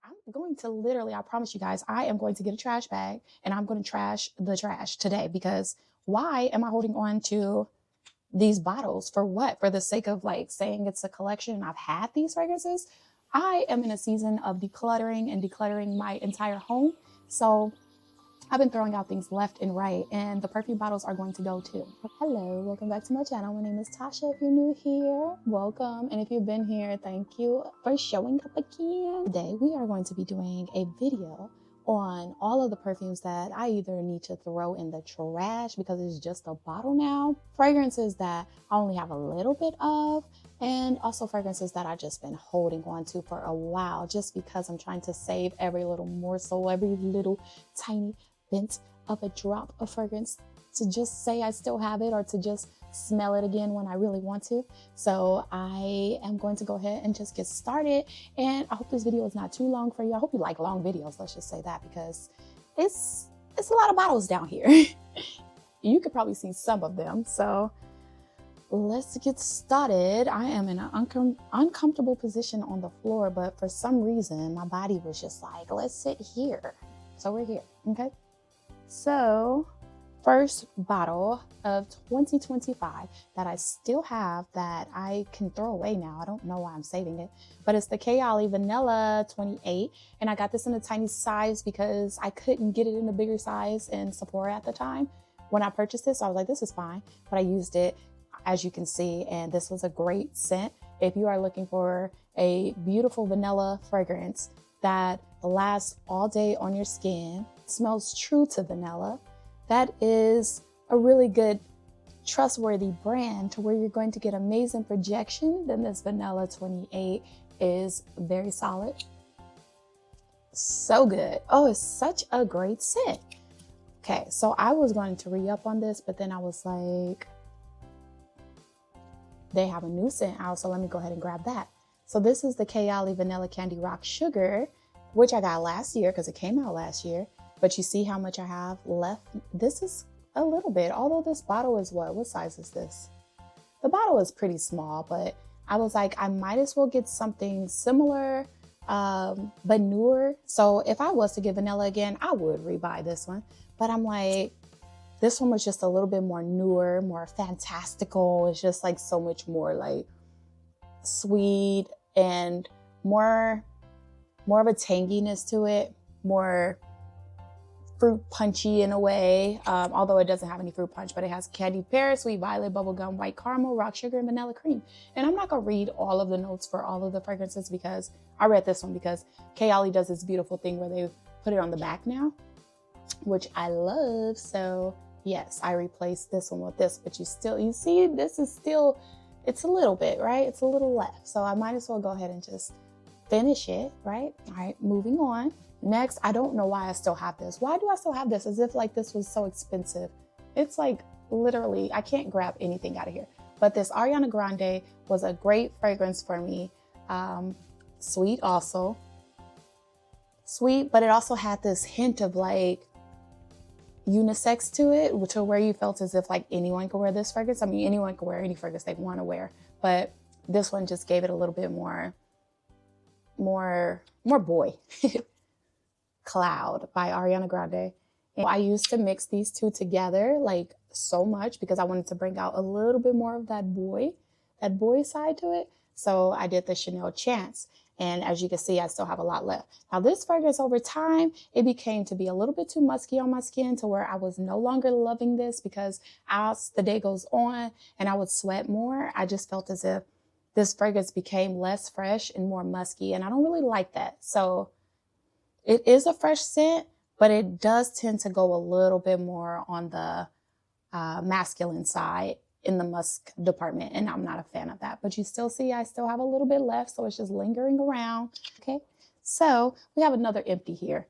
I'm going to literally, I promise you guys, I am going to get a trash bag and I'm going to trash the trash today, because why am I holding on to these bottles? For what? For the sake of like saying it's a collection and I've had these fragrances? I am in a season of decluttering and decluttering my entire home. So I've been throwing out things left and right, and the perfume bottles are going to go too. Hello, welcome back to my channel. My name is Tasha. If you're new here, welcome. And if you've been here, thank you for showing up again. Today, we are going to be doing a video on all of the perfumes that I either need to throw in the trash because it's just a bottle now, fragrances that I only have a little bit of, and also fragrances that I've just been holding on to for a while just because I'm trying to save every little morsel, every little tiny bit of a drop of fragrance to just say I still have it, or to just smell it again when I really want to. So I am going to go ahead and just get started, and I hope this video is not too long for you. I hope you like long videos, let's just say that, because it's a lot of bottles down here. You could probably see some of them, so let's get started. I am in an uncomfortable position on the floor, but for some reason my body was just like, let's sit here. So we're here, okay? So first bottle of 2025 that I still have that I can throw away now. I don't know why I'm saving it, but it's the Kayali Vanilla 28. And I got this in a tiny size because I couldn't get it in a bigger size in Sephora at the time. When I purchased this, I was like, this is fine. But I used it, as you can see, and this was a great scent. If you are looking for a beautiful vanilla fragrance that lasts all day on your skin, smells true to vanilla, that is a really good, trustworthy brand to where you're going to get amazing projection, then this Vanilla 28 is very solid. So good. Oh, it's such a great scent. Okay, so I was going to re-up on this, but then I was like, they have a new scent out, so let me go ahead and grab that. So this is the Kayali Vanilla Candy Rock Sugar, which I got last year because it came out last year. But you see how much I have left? This is a little bit, although this bottle is what size is this? The bottle is pretty small, but I was like, I might as well get something similar, but newer. So if I was to get vanilla again, I would rebuy this one. But I'm like, this one was just a little bit more newer, more fantastical. It's just like so much more like sweet and more of a tanginess to it, more fruit punchy in a way, although it doesn't have any fruit punch, but it has candied pear, sweet violet, bubblegum, white caramel, rock sugar, and vanilla cream. And I'm not gonna read all of the notes for all of the fragrances because I read this one because Kayali does this beautiful thing where they put it on the back now, which I love. So yes, I replaced this one with this, but you see, this is still, it's a little bit, right? It's a little left. So I might as well go ahead and just finish it, right? All right, moving on. Next, I don't know why I still have this. Why do I still have this? As if like this was so expensive. It's like literally, I can't grab anything out of here. But this Ariana Grande was a great fragrance for me. Sweet also. Sweet, but it also had this hint of like unisex to it, to where you felt as if like anyone could wear this fragrance. I mean, anyone could wear any fragrance they want to wear, but this one just gave it a little bit more boy. Cloud by Ariana Grande. And I used to mix these two together like so much because I wanted to bring out a little bit more of that boy side to it. So I did the Chanel Chance. And as you can see, I still have a lot left. Now this fragrance over time, it became to be a little bit too musky on my skin to where I was no longer loving this, because as the day goes on and I would sweat more, I just felt as if this fragrance became less fresh and more musky. And I don't really like that. So it is a fresh scent, but it does tend to go a little bit more on the masculine side in the musk department, and I'm not a fan of that. But you still see I still have a little bit left, so it's just lingering around. Okay, so we have another empty here.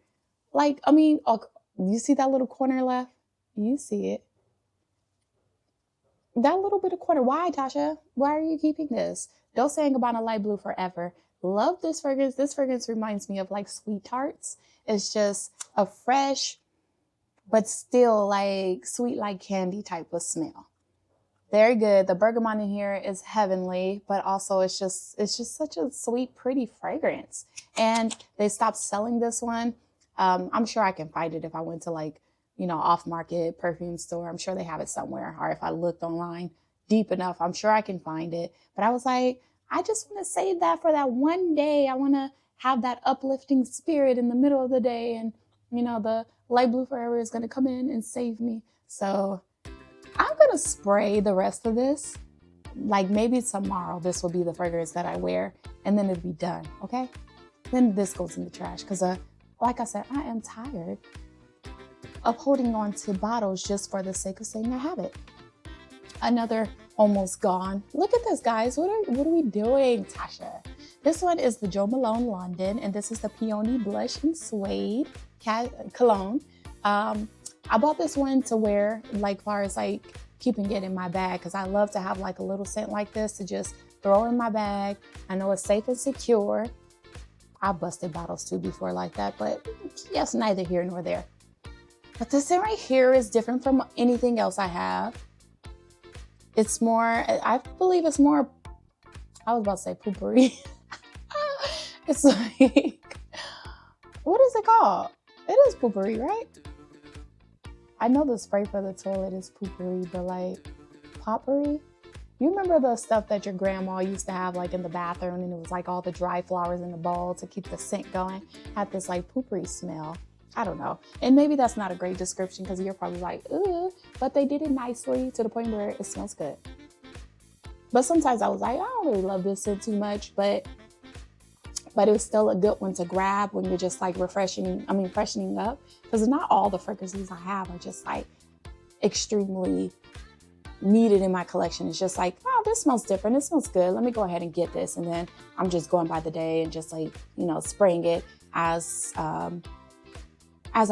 Like, I mean, oh, you see that little corner left? You see it. That little bit of corner. Why, Tasha? Why are you keeping this? Dolce & Gabbana Light Blue Forever. Love this fragrance. This fragrance reminds me of like sweet tarts. It's just a fresh, but still like sweet like candy type of smell. Very good. The bergamot in here is heavenly, but also it's just such a sweet, pretty fragrance. And they stopped selling this one. I'm sure I can find it if I went to like, off market perfume store. I'm sure they have it somewhere. Or if I looked online deep enough, I'm sure I can find it. But I was like, I just want to save that for that one day. I want to have that uplifting spirit in the middle of the day. And, the light blue forever is going to come in and save me. So I'm going to spray the rest of this. Like maybe tomorrow, this will be the fragrance that I wear and then it'll be done. Okay. Then this goes in the trash. Cause like I said, I am tired of holding on to bottles just for the sake of saying I have it. Another almost gone. Look at this, guys. What are we doing, Tasha? This one is the Jo Malone London, and this is the Peony Blush and Suede cologne. I bought this one to wear, like, far as like keeping it in my bag, because I love to have like a little scent like this to just throw in my bag. I know it's safe and secure. I busted bottles too before like that, but yes, neither here nor there. But this scent right here is different from anything else I have. It's more, I believe it's more, I was about to say poopery. It's like, what is it called? It is poopery, right? I know the spray for the toilet is poopery, but like potpourri? You remember the stuff that your grandma used to have like in the bathroom, and it was like all the dry flowers in the bowl to keep the scent going? Had this like poopery smell. I don't know. And maybe that's not a great description because you're probably like, ooh, but they did it nicely to the point where it smells good. But sometimes I was like, I don't really love this scent too much, but it was still a good one to grab when you're just like freshening up. Because not all the fragrances I have are just like extremely needed in my collection. It's just like, oh, this smells different. It smells good. Let me go ahead and get this. And then I'm just going by the day and just like, spraying it as I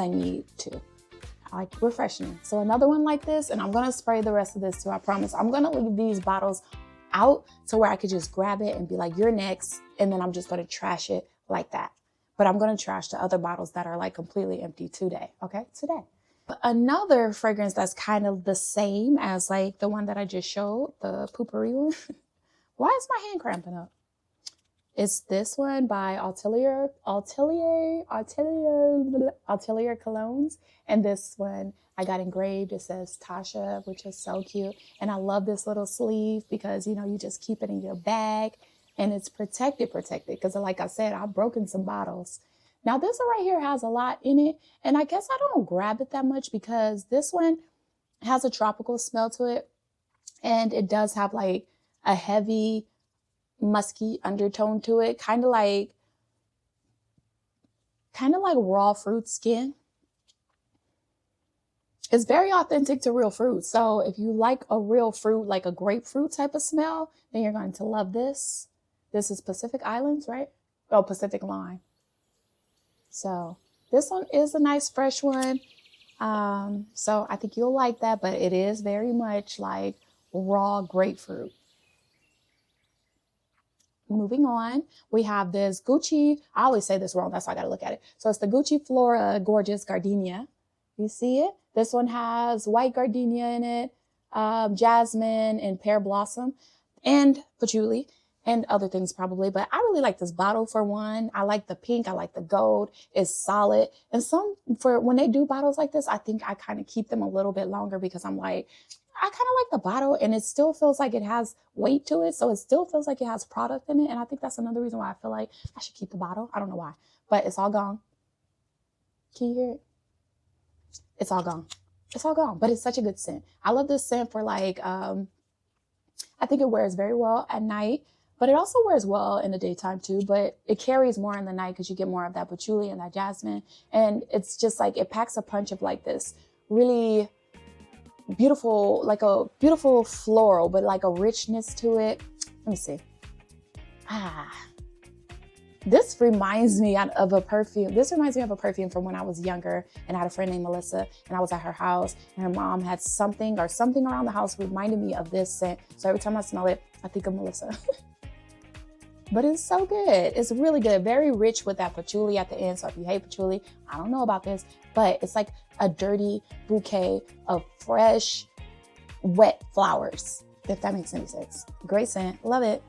need to. I like refreshing. So another one like this, and I'm going to spray the rest of this too. I promise. I'm going to leave these bottles out to where I could just grab it and be like, you're next. And then I'm just going to trash it like that. But I'm going to trash the other bottles that are like completely empty today. Okay, today. Another fragrance that's kind of the same as like the one that I just showed, the poopery one. Why is my hand cramping up? It's this one by Atelier Colognes. And this one I got engraved. It says Tasha, which is so cute. And I love this little sleeve because, you just keep it in your bag and it's protected. Because like I said, I've broken some bottles. Now this one right here has a lot in it. And I guess I don't grab it that much because this one has a tropical smell to it. And it does have like a heavy musky undertone to it, kind of like raw fruit skin. It's very authentic to real fruit. So if you like a real fruit, like a grapefruit type of smell, then you're going to love this. This is Pacific Islands, right? Oh, Pacific Lime. So this one is a nice fresh one. So I think you'll like that, but it is very much like raw grapefruit. Moving on, we have this Gucci. I always say this wrong. That's why I got to look at it. So it's the Gucci Flora Gorgeous Gardenia. You see it? This one has white gardenia in it, jasmine and pear blossom and patchouli and other things probably. But I really like this bottle for one. I like the pink. I like the gold. It's solid. And for when they do bottles like this, I think I kind of keep them a little bit longer because I'm like, I kind of like the bottle and it still feels like it has weight to it. So it still feels like it has product in it. And I think that's another reason why I feel like I should keep the bottle. I don't know why, but it's all gone. Can you hear it? It's all gone. It's all gone, but it's such a good scent. I love this scent for like, I think it wears very well at night, but it also wears well in the daytime too, but it carries more in the night because you get more of that patchouli and that jasmine. And it's just like, it packs a punch of like this really beautiful, like a beautiful floral, but like a richness to it. Let me see. This reminds me of a perfume. This reminds me of a perfume from when I was younger and I had a friend named Melissa and I was at her house and her mom had something around the house reminded me of this scent. So every time I smell it, I think of Melissa. But it's so good. It's really good. Very rich with that patchouli at the end. So if you hate patchouli, I don't know about this, but it's like a dirty bouquet of fresh, wet flowers. if that makes any sense. Great scent, love it.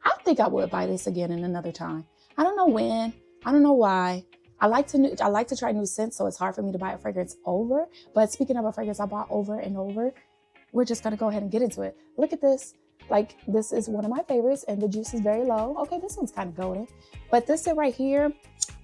I think I would buy this again in another time. I don't know when, I don't know why. I like to try new scents, so it's hard for me to buy a fragrance over. But speaking of a fragrance I bought over and over, we're just gonna go ahead and get into it. Look at this. Like, this is one of my favorites, and the juice is very low. Okay, this one's kind of golden. But this right here,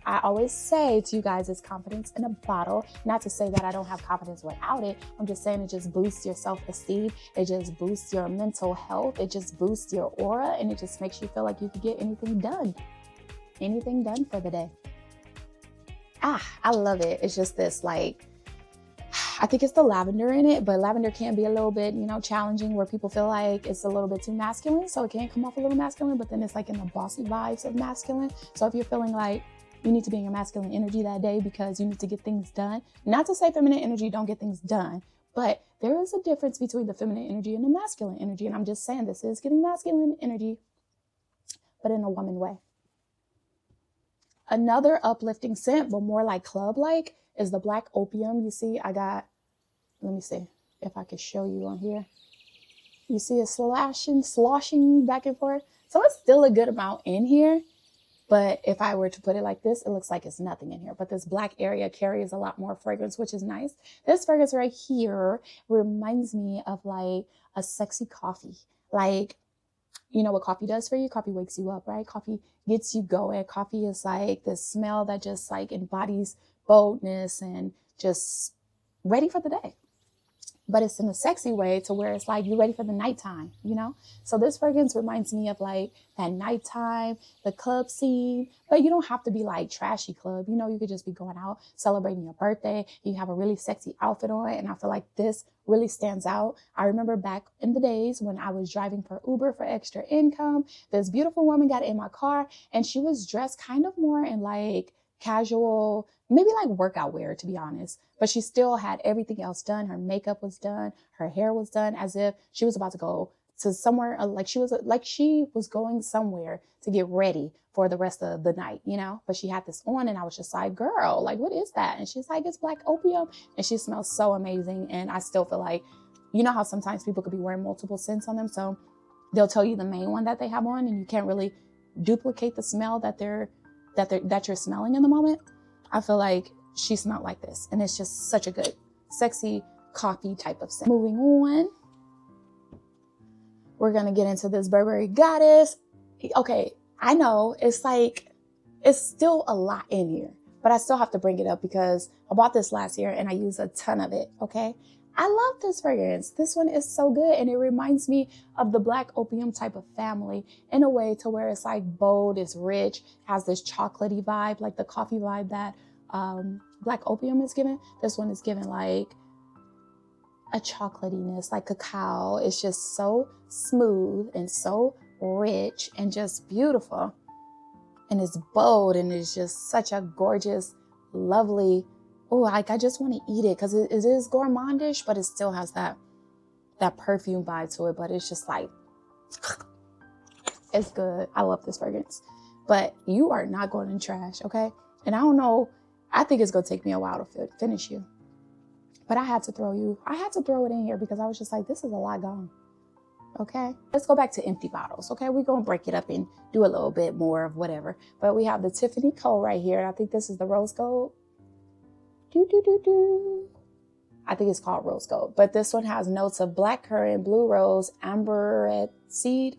I always say to you guys, is confidence in a bottle. Not to say that I don't have confidence without it. I'm just saying it just boosts your self-esteem. It just boosts your mental health. It just boosts your aura, and it just makes you feel like you could get anything done. Anything done for the day. I love it. It's just this, like, I think it's the lavender in it, but lavender can be a little bit, challenging, where people feel like it's a little bit too masculine. So it can come off a little masculine, but then it's like in the bossy vibes of masculine. So if you're feeling like you need to be in your masculine energy that day because you need to get things done, not to say feminine energy don't get things done, but there is a difference between the feminine energy and the masculine energy. And I'm just saying this is getting masculine energy, but in a woman way. Another uplifting scent, but more like club-like, is the Black Opium. You see, let me see if I can show you on here. You see it sloshing back and forth. So it's still a good amount in here. But if I were to put it like this, it looks like it's nothing in here. But this black area carries a lot more fragrance, which is nice. This fragrance right here reminds me of like a sexy coffee. Like, you know what coffee does for you? Coffee wakes you up, right? Coffee gets you going. Coffee is like this smell that just like embodies boldness and just ready for the day. But it's in a sexy way to where it's like you're ready for the nighttime, So this fragrance reminds me of like that nighttime, the club scene. But you don't have to be like trashy club. You could just be going out celebrating your birthday. You have a really sexy outfit on. And I feel like this really stands out. I remember back in the days when I was driving for Uber for extra income, this beautiful woman got in my car and she was dressed kind of more in like casual, maybe like workout wear, to be honest. But she still had everything else done. Her makeup was done. Her hair was done, as if she was about to go to somewhere, like she was going somewhere to get ready for the rest of the night, But she had this on, and I was just like, girl, like, what is that? And she's like, it's Black Opium. And she smells so amazing. And I still feel like, how sometimes people could be wearing multiple scents on them. So they'll tell you the main one that they have on, and you can't really duplicate the smell that you're smelling in the moment. I feel like she smelled like this, and it's just such a good, sexy coffee type of scent. Moving on, we're gonna get into this Burberry Goddess. Okay, I know it's still a lot in here, but I still have to bring it up because I bought this last year and I used a ton of it. Okay, I love this fragrance. This one is so good, and it reminds me of the Black Opium type of family in a way to where it's like bold, it's rich, has this chocolatey vibe, like the coffee vibe that Black Opium is given. This one is given like a chocolatiness, like cacao. It's just so smooth and so rich and just beautiful. And it's bold, and it's just such a gorgeous, lovely, I just want to eat it because it is gourmandish, but it still has that perfume vibe to it. But it's just like, it's good. I love this fragrance. But you are not going in trash, okay? And I don't know, I think it's going to take me a while to finish you. But I had to throw it in here because I was just like, this is a lot gone. Okay, let's go back to empty bottles. Okay, we're going to break it up and do a little bit more of whatever. But we have the Tiffany Co. right here. And I think this is the Rose Gold. I think it's called Rose Gold. But this one has notes of black currant, blue rose, amberette seed,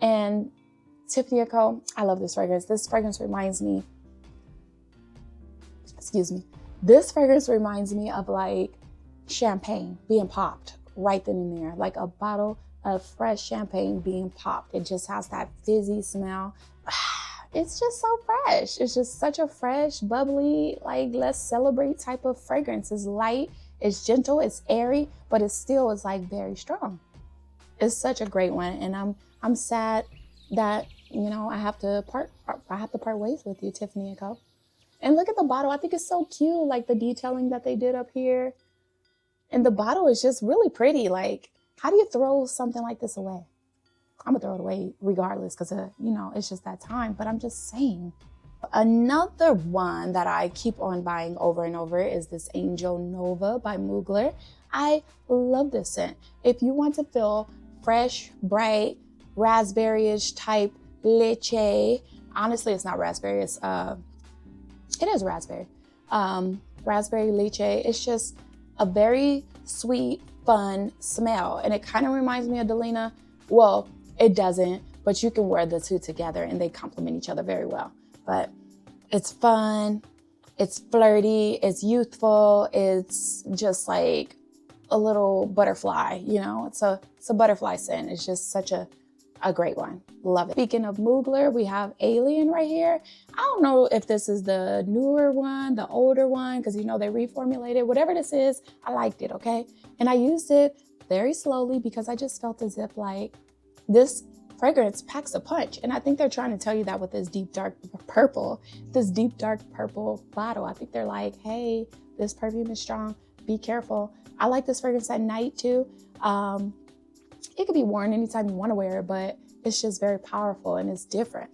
and Tiffany Co. I love this fragrance. This fragrance reminds me of like champagne being popped right then and there, like a bottle of fresh champagne being popped. It just has that fizzy smell. It's just so fresh. It's just such a fresh, bubbly, like let's celebrate type of fragrance. It's light, it's gentle, it's airy, but it still is like very strong. It's such a great one, and I'm sad that I have to part ways with you, Tiffany & Co. And look at the bottle. I think it's so cute, like the detailing that they did up here. And the bottle is just really pretty. Like, how do you throw something like this away? I'm gonna throw it away regardless because, it's just that time. But I'm just saying, Another one that I keep on buying over and over is this Angel Nova by Mugler. I love this scent. If you want to feel fresh, bright, raspberry-ish type leche, honestly, it's not raspberry, it is raspberry. Raspberry leche, it's just a very sweet, fun smell. And it kind of reminds me of Delina. Well, it doesn't, but you can wear the two together and they complement each other very well. But it's fun, it's flirty, it's youthful, it's just like a little butterfly, you know? It's a butterfly scent. It's just such a great one. Love it. Speaking of Mugler, we have Alien right here. I don't know if this is the newer one, the older one, because you know they reformulated. Whatever this is, I liked it, okay? And I used it very slowly because I just felt as if like this fragrance packs a punch. And I think they're trying to tell you that with this deep dark purple bottle. I think they're like, hey, this perfume is strong, be careful. I like this fragrance at night too. It could be worn anytime you want to wear it, but it's just very powerful and it's different.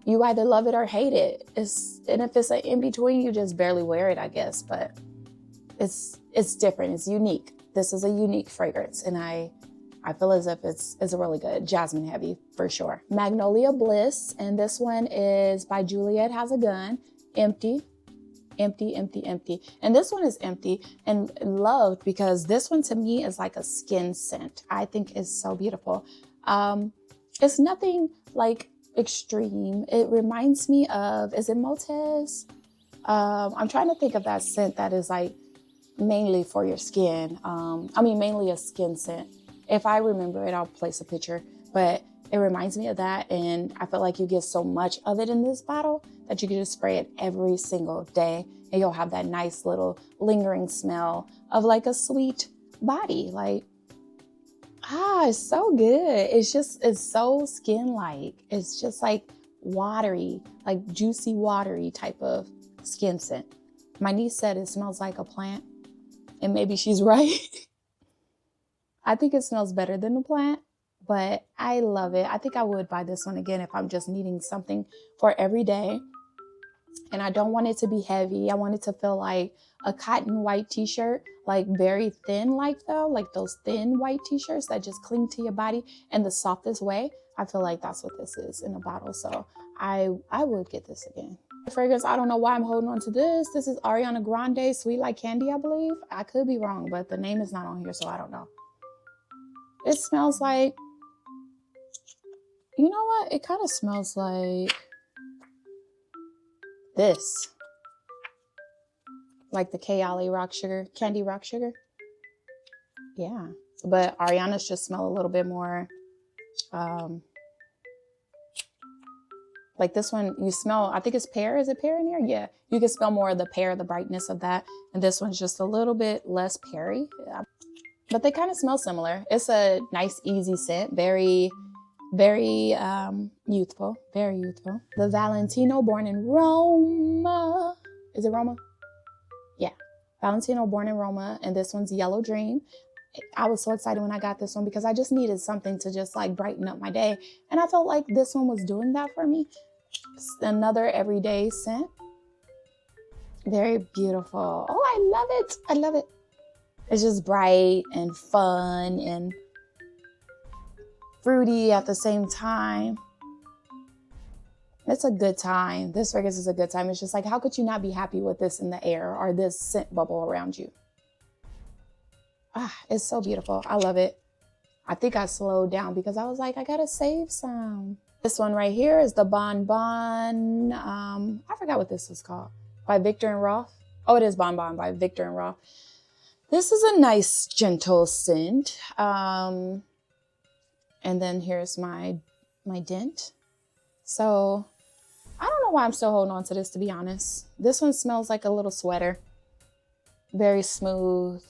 You either love it or hate it. And if it's an in between, you just barely wear it, I guess, but it's different, it's unique. This is a unique fragrance, and I feel as if it's a really good jasmine heavy for sure. Magnolia Bliss, and this one is by Juliet Has a Gun. Empty. And this one is empty and loved because this one to me is like a skin scent. I think it's so beautiful. It's nothing like extreme. It reminds me of, is it Motes? I'm trying to think of that scent that is like mainly for your skin. Mainly a skin scent. If I remember it, I'll place a picture, but it reminds me of that. And I feel like you get so much of it in this bottle that you can just spray it every single day and you'll have that nice little lingering smell of like a sweet body. Like, it's so good. It's so skin-like. It's just like watery, like juicy, watery type of skin scent. My niece said it smells like a plant, and maybe she's right. I think it smells better than the plant, but I love it. I think I would buy this one again if I'm just needing something for every day. And I don't want it to be heavy. I want it to feel like a cotton white t-shirt, like very thin, like those thin white t-shirts that just cling to your body in the softest way. I feel like that's what this is in a bottle. So I would get this again. Fragrance, I don't know why I'm holding on to this. This is Ariana Grande, Sweet Like Candy, I believe. I could be wrong, but the name is not on here, so I don't know. It smells like, you know what? It kind of smells like this. Like the Kayali Rock Sugar, Candy Rock Sugar. Yeah. But Ariana's just smell a little bit more, like this one, you smell, I think it's pear. Is it pear in here? Yeah. You can smell more of the pear, the brightness of that. And this one's just a little bit less peary. Yeah. But they kind of smell similar. It's a nice, easy scent. Very, very youthful. Very youthful. The Valentino Born in Roma. Is it Roma? Yeah. Valentino Born in Roma. And this one's Yellow Dream. I was so excited when I got this one because I just needed something to just like brighten up my day. And I felt like this one was doing that for me. It's another everyday scent. Very beautiful. Oh, I love it. I love it. It's just bright and fun and fruity at the same time. It's a good time. This fragrance is a good time. It's just like, how could you not be happy with this in the air or this scent bubble around you? It's so beautiful. I love it. I think I slowed down because I was like, I gotta save some. This one right here is the Bon Bon. I forgot what this was called. By Victor and Rolf. Oh, it is Bon Bon by Victor and Rolf. This is a nice, gentle scent. And then here's my dent. So I don't know why I'm still holding on to this, to be honest. This one smells like a little sweater. Very smooth.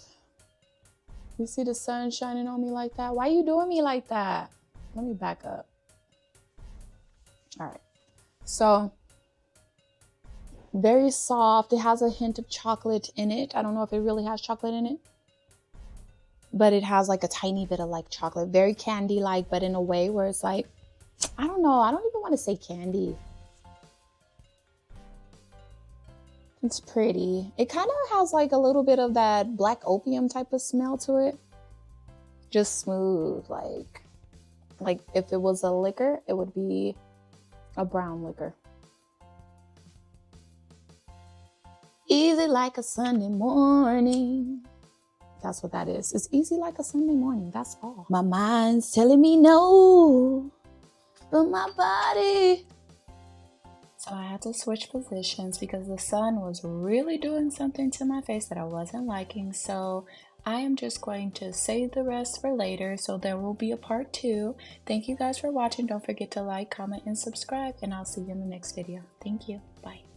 You see the sun shining on me like that? Why are you doing me like that? Let me back up. All right. So very soft. It has a hint of chocolate in it. I don't know if it really has chocolate in it, but it has like a tiny bit of like chocolate, very candy-like, but in a way where it's like, I don't know. I don't even want to say candy. It's pretty. It kind of has like a little bit of that black opium type of smell to it. Just smooth, like if it was a liquor, it would be a brown liquor. Easy like a Sunday morning. That's what that is. It's easy like a Sunday morning. That's all. My mind's telling me no, but my body. So I had to switch positions because the sun was really doing something to my face that I wasn't liking. So I am just going to save the rest for later. So there will be a part 2. Thank you guys for watching. Don't forget to like, comment, and subscribe. And I'll see you in the next video. Thank you. Bye.